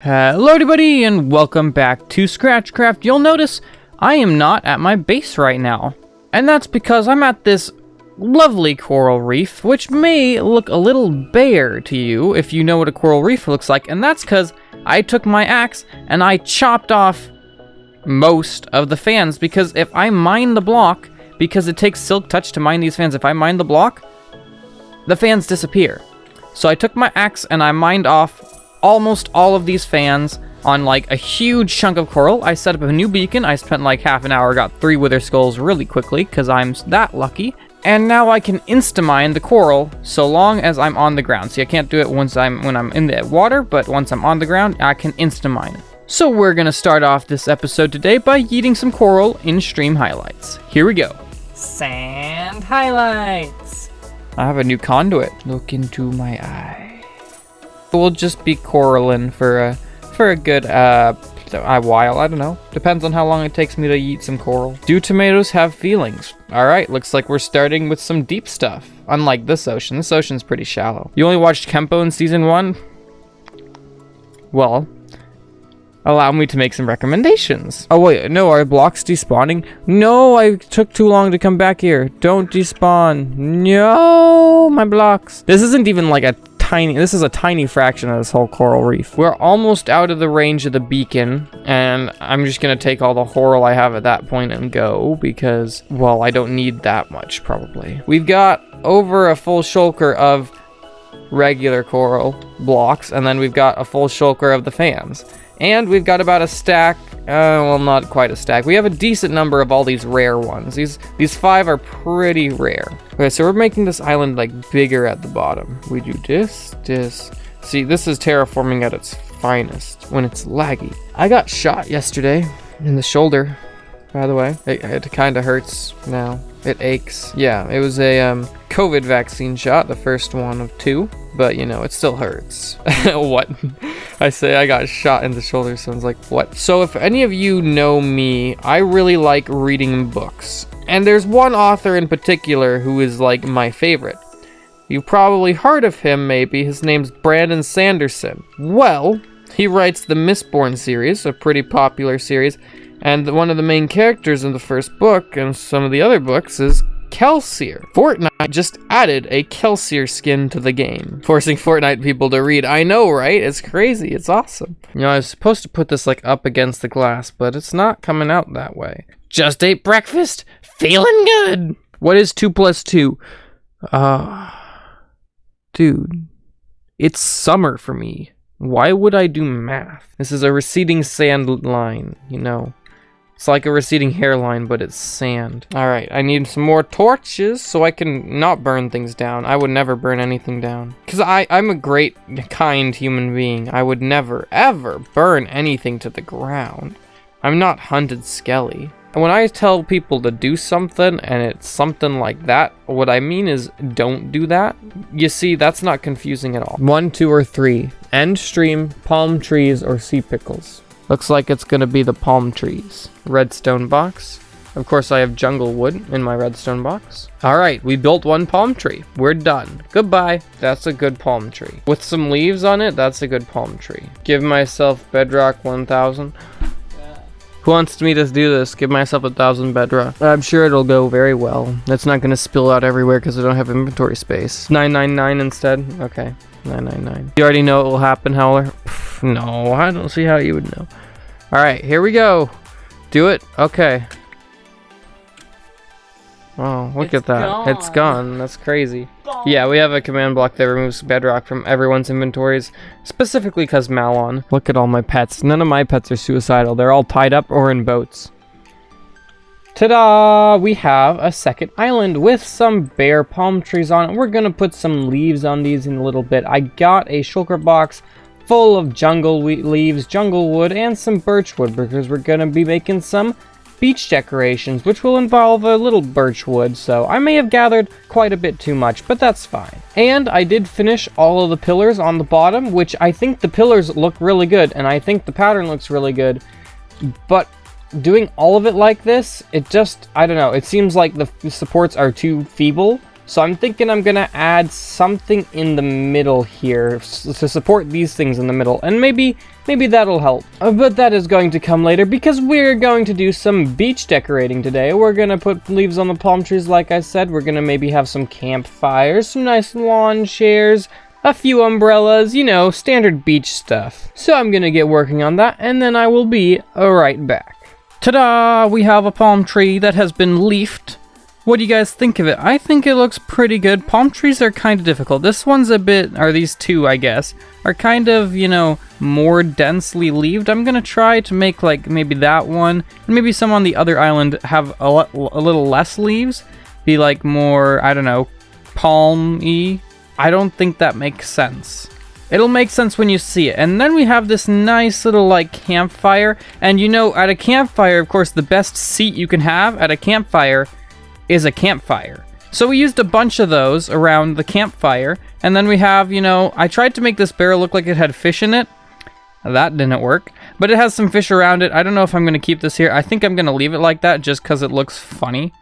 Hello everybody and welcome back to ScratchCraft. You'll notice I am not at my base right now. And that's because I'm at this lovely coral reef, which may look a little bare to you if you know what a coral reef looks like. And that's because I took my axe and I chopped off most of the fans, because if I mine the block, because it takes Silk Touch to mine these fans, if I mine the block, the fans disappear. So I took my axe and I mined off almost all of these fans on like a huge chunk of coral. I set up a new beacon. I spent like half an hour, got 3 wither skulls really quickly because I'm that lucky. And now I can insta-mine the coral so long as I'm on the ground. See, I can't do it when I'm in the water, but once I'm on the ground, I can insta-mine it. So we're gonna start off this episode today by yeeting some coral in stream highlights. Here we go. Sand highlights. I have a new conduit. Look into my eye. We'll just be coralling for a good while. I don't know. Depends on how long it takes me to eat some coral. Do tomatoes have feelings? Alright, looks like we're starting with some deep stuff. Unlike this ocean. This ocean's pretty shallow. You only watched Kenpo in Season 1? Well, allow me to make some recommendations. Oh wait, no, are blocks despawning? No, I took too long to come back here. Don't despawn. No, my blocks. This isn't even like this is a tiny fraction of this whole coral reef. We're almost out of the range of the beacon, and I'm just gonna take all the coral I have at that point and go, because, well, I don't need that much, probably. We've got over a full shulker of regular coral blocks, and then we've got a full shulker of the fans. And we've got about a stack, well, not quite a stack. We have a decent number of all these rare ones. These 5 are pretty rare. Okay, so we're making this island like bigger at the bottom. We do this. See, this is terraforming at its finest when it's laggy. I got shot yesterday in the shoulder, by the way. It kind of hurts now. It aches. Yeah, it was a COVID vaccine shot, the first one of 2. But, you know, it still hurts. What? I say I got shot in the shoulder, sounds like, what? So if any of you know me, I really like reading books. And there's one author in particular who is, like, my favorite. You've probably heard of him, maybe. His name's Brandon Sanderson. Well, he writes the Mistborn series, a pretty popular series. And one of the main characters in the first book, and some of the other books, is Kelsier. Fortnite just added a Kelsier skin to the game, forcing Fortnite people to read. I know, right? It's crazy. It's awesome. You know, I was supposed to put this like up against the glass, but it's not coming out that way. Just ate breakfast. Feeling good. What is 2 plus 2? Dude, it's summer for me. Why would I do math? This is a receding sand line, you know. It's like a receding hairline, but it's sand. Alright, I need some more torches so I can not burn things down. I would never burn anything down. Because I'm a great, kind human being. I would never, ever burn anything to the ground. I'm not huntedskelly. And when I tell people to do something, and it's something like that, what I mean is don't do that. You see, that's not confusing at all. 1, 2, or 3. End stream, palm trees, or sea pickles. Looks like it's gonna be the palm trees. Redstone box. Of course, I have jungle wood in my redstone box. Alright, we built 1 palm tree. We're done. Goodbye. That's a good palm tree. With some leaves on it, that's a good palm tree. Give myself bedrock 1000. Who wants me to do this? Give myself 1000 bedrock. I'm sure it'll go very well. It's not gonna spill out everywhere because I don't have inventory space. 999 instead? Okay. 999. You already know it will happen, Howler? Pff, no, I don't see how you would know. Alright, here we go. Do it? Okay. Wow, look at that. Gone. It's gone. That's crazy. Yeah, we have a command block that removes bedrock from everyone's inventories, specifically because Malon. Look at all my pets. None of my pets are suicidal. They're all tied up or in boats. Ta-da! We have a second island with some bare palm trees on it. We're gonna put some leaves on these in a little bit. I got a shulker box full of jungle leaves, jungle wood, and some birch wood because we're gonna be making some beach decorations, which will involve a little birch wood, so I may have gathered quite a bit too much, but that's fine. And I did finish all of the pillars on the bottom, which I think the pillars look really good, and I think the pattern looks really good, but doing all of it like this, it just, I don't know, it seems like the supports are too feeble, So I'm thinking I'm gonna add something in the middle here to support these things in the middle, and maybe that'll help. But that is going to come later, because we're going to do some beach decorating today. We're gonna put leaves on the palm trees, like I said. We're gonna maybe have some campfires, some nice lawn chairs, a few umbrellas, you know, standard beach stuff. So I'm gonna get working on that, and then I will be right back. Ta-da! We have a palm tree that has been leafed. What do you guys think of it? I think it looks pretty good. Palm trees are kind of difficult. This one's a bit, or these two, I guess, are kind of, you know, more densely leaved. I'm gonna try to make, like, maybe that one, and maybe some on the other island have a little less leaves. Be, like, more, I don't know, palm-y. I don't think that makes sense. It'll make sense when you see it. And then we have this nice little, like, campfire. And, you know, at a campfire, of course, the best seat you can have at a campfire is a campfire. So we used a bunch of those around the campfire, and then we have, you know, I tried to make this barrel look like it had fish in it. That didn't work, but it has some fish around it. I don't know if I'm going to keep this here. I think I'm going to leave it like that just because it looks funny.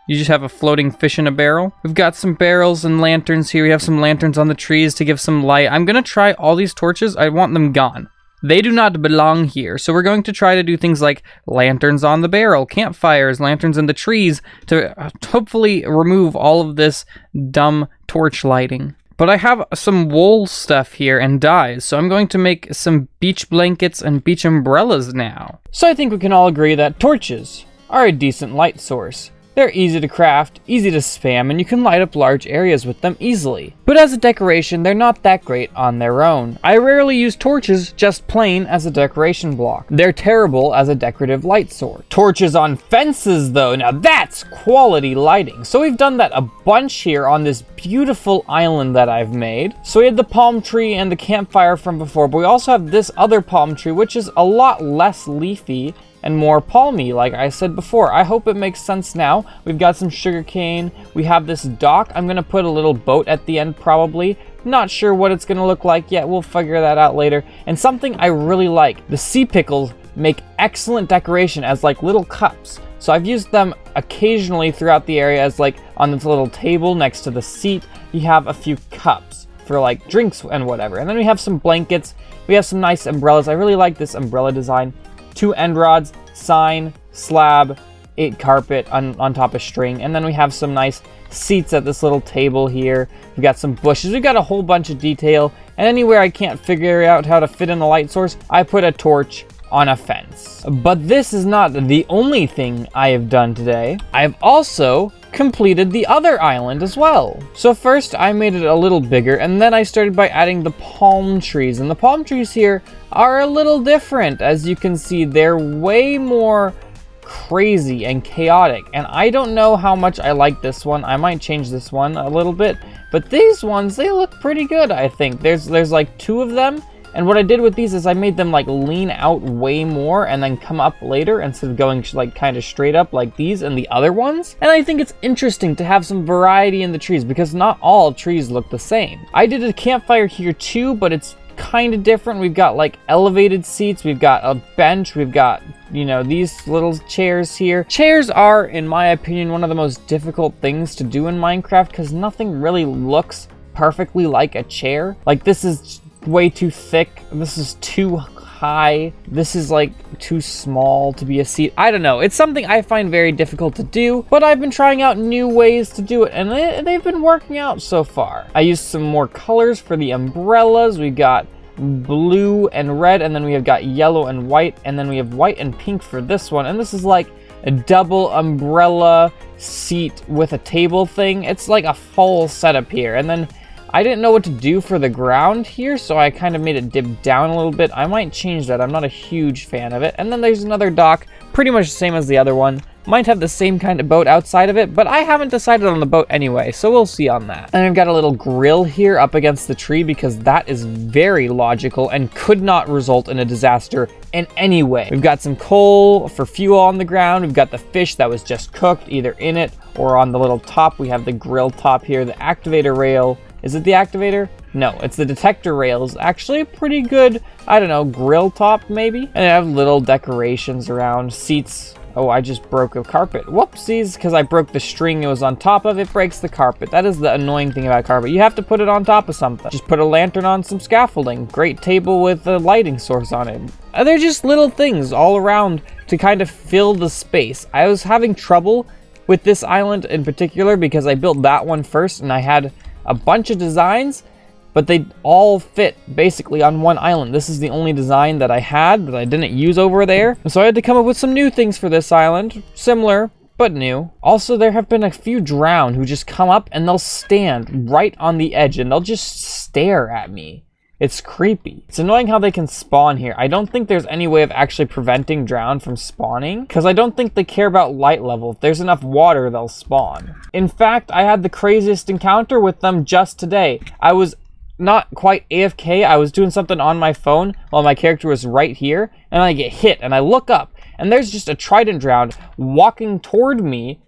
You just have a floating fish in a barrel. We've got some barrels and lanterns here. We have some lanterns on the trees to give some light. I'm going to try all these torches. I want them gone. They do not belong here, so we're going to try to do things like lanterns on the barrel, campfires, lanterns in the trees, to hopefully remove all of this dumb torch lighting. But I have some wool stuff here and dyes, so I'm going to make some beach blankets and beach umbrellas now. So I think we can all agree that torches are a decent light source. They're easy to craft, easy to spam, and you can light up large areas with them easily. But as a decoration, they're not that great on their own. I rarely use torches just plain as a decoration block. They're terrible as a decorative light source. Torches on fences, though, now that's quality lighting. So we've done that a bunch here on this beautiful island that I've made. So we had the palm tree and the campfire from before, but we also have this other palm tree, which is a lot less leafy and more palmy, like I said before. I hope it makes sense now. We've got some sugarcane. We have this dock. I'm gonna put a little boat at the end, probably. Not sure what it's gonna look like yet. We'll figure that out later. And something I really like, the sea pickles make excellent decoration as like little cups. So I've used them occasionally throughout the area as like on this little table next to the seat. You have a few cups for like drinks and whatever. And then we have some blankets. We have some nice umbrellas. I really like this umbrella design. 2 end rods, sign, slab, 8 carpet on top of string, and then we have some nice seats at this little table here. We've got some bushes. We've got a whole bunch of detail, and anywhere I can't figure out how to fit in a light source, I put a torch on a fence. But this is not the only thing I have done today. I've also completed the other island as well. So first I made it a little bigger, and then I started by adding the palm trees, and the palm trees here are a little different. As you can see, they're way more crazy and chaotic, and I don't know how much I like this one. I might change this one a little bit, but these ones, they look pretty good. I think there's like 2 of them. And what I did with these is I made them like lean out way more and then come up later instead of going like kind of straight up like these and the other ones. And I think it's interesting to have some variety in the trees because not all trees look the same. I did a campfire here too, but it's kind of different. We've got like elevated seats, we've got a bench, we've got, you know, these little chairs here. Chairs are, in my opinion, one of the most difficult things to do in Minecraft because nothing really looks perfectly like a chair. Like this is way too thick, this is too high, this is like too small to be a seat. I don't know, it's something I find very difficult to do, but I've been trying out new ways to do it, and they've been working out so far. I used some more colors for the umbrellas. We got blue and red, and then we have got yellow and white, and then we have white and pink for this one, and this is like a double umbrella seat with a table thing. It's like a full setup here, and then I didn't know what to do for the ground here, so I kind of made it dip down a little bit. I might change that. I'm not a huge fan of it. And then there's another dock, pretty much the same as the other one. Might have the same kind of boat outside of it, but I haven't decided on the boat anyway, so we'll see on that. And I've got a little grill here up against the tree because that is very logical and could not result in a disaster in any way. We've got some coal for fuel on the ground. We've got the fish that was just cooked either in it or on the little top. We have the grill top here, the activator rail. Is it the activator? No, it's the detector rails. Actually a pretty good, I don't know, grill top maybe? And I have little decorations around, seats Oh, I just broke a carpet. Whoopsies, because I broke the string it was on top of. It breaks the carpet. That is the annoying thing about carpet. You have to put it on top of something. Just put a lantern on some scaffolding. Great table with a lighting source on it. They're just little things all around to kind of fill the space. I was having trouble with this island in particular because I built that one first and I had a bunch of designs, but they all fit basically on one island. This is the only design that I had that I didn't use over there. So I had to come up with some new things for this island. Similar, but new. Also, there have been a few drowned who just come up and they'll stand right on the edge and they'll just stare at me. It's creepy. It's annoying how they can spawn here. I don't think there's any way of actually preventing drowned from spawning because I don't think they care about light level. If there's enough water, they'll spawn. In fact, I had the craziest encounter with them just today. I was not quite AFK. I was doing something on my phone while my character was right here, and I get hit, and I look up, and there's just a trident drowned walking toward me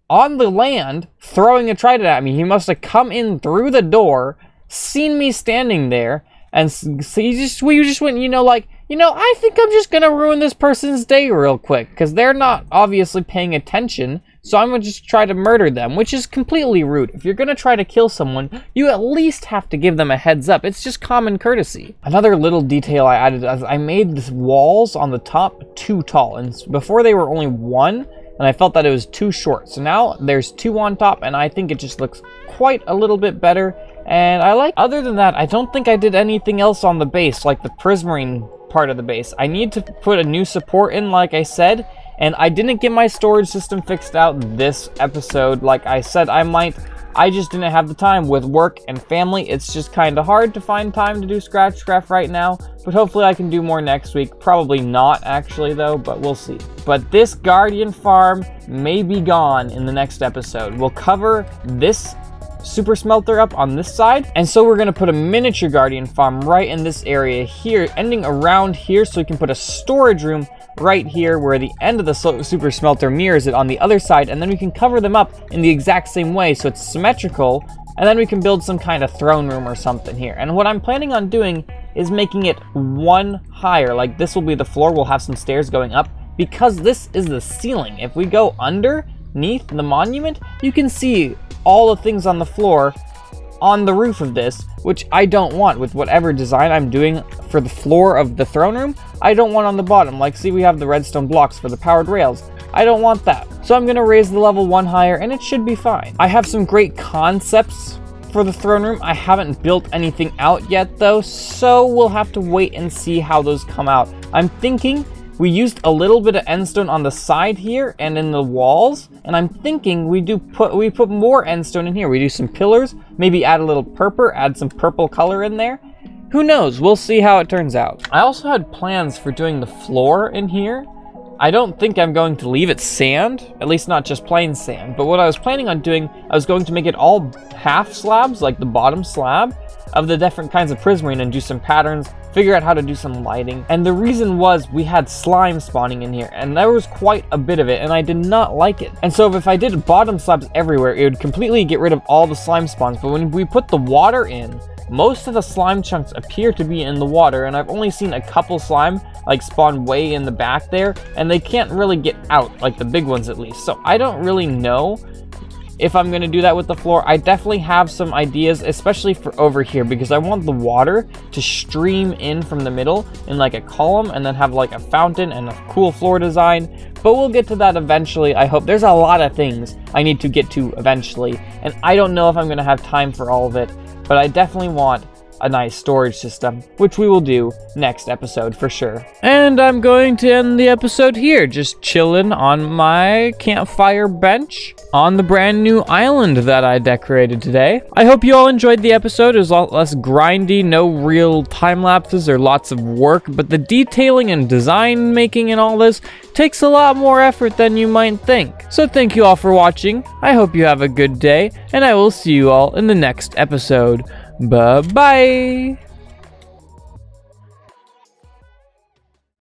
on the land, throwing a trident at me. He must have come in through the door, seen me standing there, and so you just went, I think I'm just gonna ruin this person's day real quick, because they're not obviously paying attention. So I'm going to just try to murder them, which is completely rude. If you're going to try to kill someone, you at least have to give them a heads up. It's just common courtesy. Another little detail I added is I made the walls on the top too tall. And before they were only one, and I felt that it was too short. So now there's two on top, and I think it just looks quite a little bit better. And I like, other than that, I don't think I did anything else on the base, like the prismarine part of the base. I need to put a new support in, like I said. And I didn't get my storage system fixed out this episode like I said I might. I just didn't have the time with work and family. It's just kind of hard to find time to do ScratchCraft right now. But hopefully I can do more next week. Probably not actually though, but we'll see. But this Guardian farm may be gone in the next episode. We'll cover this super smelter up on this side, and so we're going to put a miniature Guardian farm right in this area here, ending around here, so we can put a storage room right here where the end of the super smelter mirrors it on the other side, and then we can cover them up in the exact same way so it's symmetrical, and then we can build some kind of throne room or something here. And what I'm planning on doing is making it one higher, like this will be the floor, we'll have some stairs going up, because this is the ceiling. If we go underneath the monument, you can see all the things on the floor on the roof of this, which I don't want with whatever design I'm doing for the floor of the throne room. I don't want on the bottom. Like, see, we have the redstone blocks for the powered rails. I don't want that. So I'm gonna raise the level one higher and it should be fine. I have some great concepts for the throne room. I haven't built anything out yet though, so we'll have to wait and see how those come out. I'm thinking we used a little bit of endstone on the side here and in the walls, and I'm thinking we put more endstone in here. We do some pillars, maybe add a little purple, add some purple color in there. Who knows? We'll see how it turns out. I also had plans for doing the floor in here. I don't think I'm going to leave it sand, at least not just plain sand, but what I was planning on doing, I was going to make it all half slabs, like the bottom slab of the different kinds of prismarine, and do some patterns, figure out how to do some lighting. And the reason was we had slime spawning in here, and there was quite a bit of it, and I did not like it. And so if I did bottom slabs everywhere, it would completely get rid of all the slime spawns. But when we put the water in, most of the slime chunks appear to be in the water, and I've only seen a couple slime like spawn way in the back there, and they can't really get out, like the big ones at least. So I don't really know if I'm going to do that with the floor. I definitely have some ideas, especially for over here, because I want the water to stream in from the middle in like a column and then have like a fountain and a cool floor design. But we'll get to that eventually, I hope. There's a lot of things I need to get to eventually, and I don't know if I'm going to have time for all of it, but I definitely want a nice storage system, which we will do next episode for sure. And I'm going to end the episode here, just chilling on my campfire bench on the brand new island that I decorated today. I hope you all enjoyed the episode. It was a lot less grindy, no real time lapses or lots of work, but the detailing and design making and all this takes a lot more effort than you might think. So thank you all for watching. I hope you have a good day, and I will see you all in the next episode. Bye-bye.